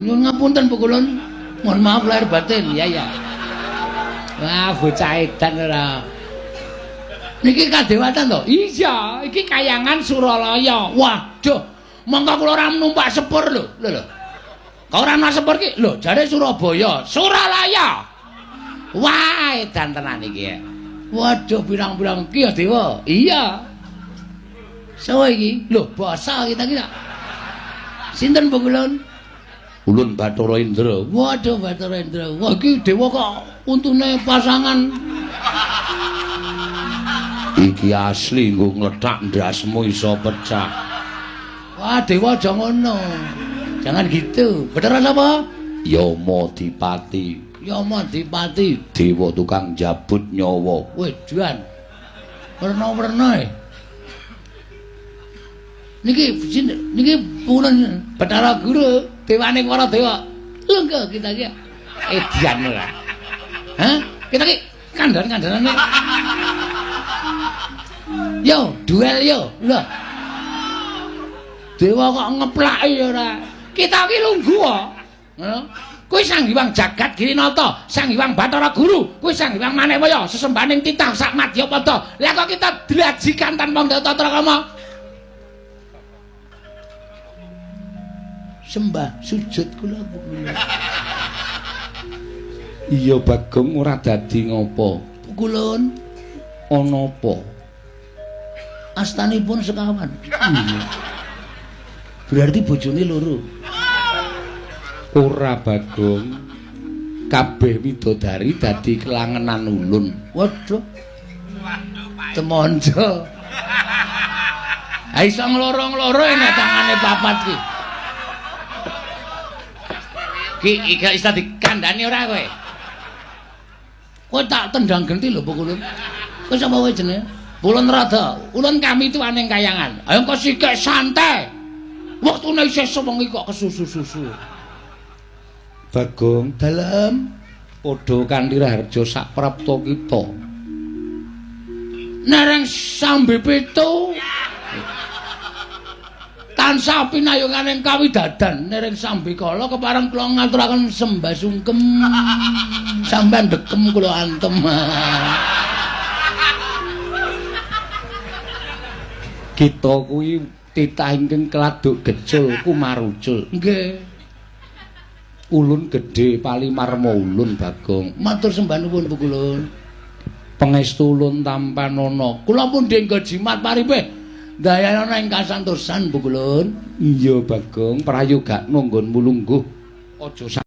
Nyuwun ngapunten Bu Kulon. Mohon maaf lahir batin. Ya ya. Wah, bocah edan ora. Niki kadewatan to? Iya, iki Kayangan Suralaya. Waduh, mongko kula ora numpak sepur lho. Lho. Kok ora ana sepur ki? Lho, jare Surabaya, Suralaya. Wah, edan tenan iki ya. Waduh, pirang-pirang ki ya Dewa. Iya. Sawa iki? Lho, basa kita ki. Sinten Bu Kulon? Ulun Bathara Indra. Waduh, Bathara Indra. Wah, iki Dewa kok untune pasangan. Iki asli nggo ngletak ndasmu iso pecah. Wah, Dewa aja ngono. Jangan gitu. Bener apa? Yama Dipati. Yama Dipati, dewa tukang jabut nyawa. Wedan. Werna-werna. Niki pulen Bathara Guru, dewane para dewa. Lenggo kita ki. Edian ora. Hah? Kita ki kandhan-kandhanane. Yo, duel yo. Lho. Dewa kok ngeplaki ora. Kita ki lungguh kok. Ngono. Kuwi Sang Hyang Jagat Girinata, Sang Hyang Bathara Guru, kuwi Sang Hyang Manewaya, sesembahaning titah sak Madyapada. Lah kok kita dilajikan tanpa tata krama. Sembah sujud kula Bu. Iya Bagong ora dadi ngopo. Bu Kulon ana apa? Astanipun sekawan. Iya. Berarti bojone loro. Ora Bagong. Kabeh widodari dadi kelangenan ulun. Waduh. Temonjo. Ha iso ngloro-ngloro nek tangane papat ki. Ki iki iso dikandhani ora kowe? Kowe tak tendang genti lho Bu Kulon. Kowe sapa wae jenenge? Ulun Rada. Ulun kami tuaning Kayangan. Ayo kok sikek santai. Waktune isih sewengi kok kesusu-susu. Bagong dalem padha kanthi raharja sak prapta kita. Nereng sambe pitu. Tansah pinayunganing kawidadan nering sambi kala kepareng kula ngaturaken sembah sungkem sampean dekem kula antem. Kita kuwi titah ingkang keladuk gecul kumarucul. Nggih. Ulun gedhe palimarma ulun Bagong. Matur sembah nuwun Bu Kulon. Pangestu ulun tampan ana. Kula pun denggo jimat paribeh. Dayana ing kasantosan Bu Kulon. Iya Bagong, prayoga nggonmu lungguh. Aja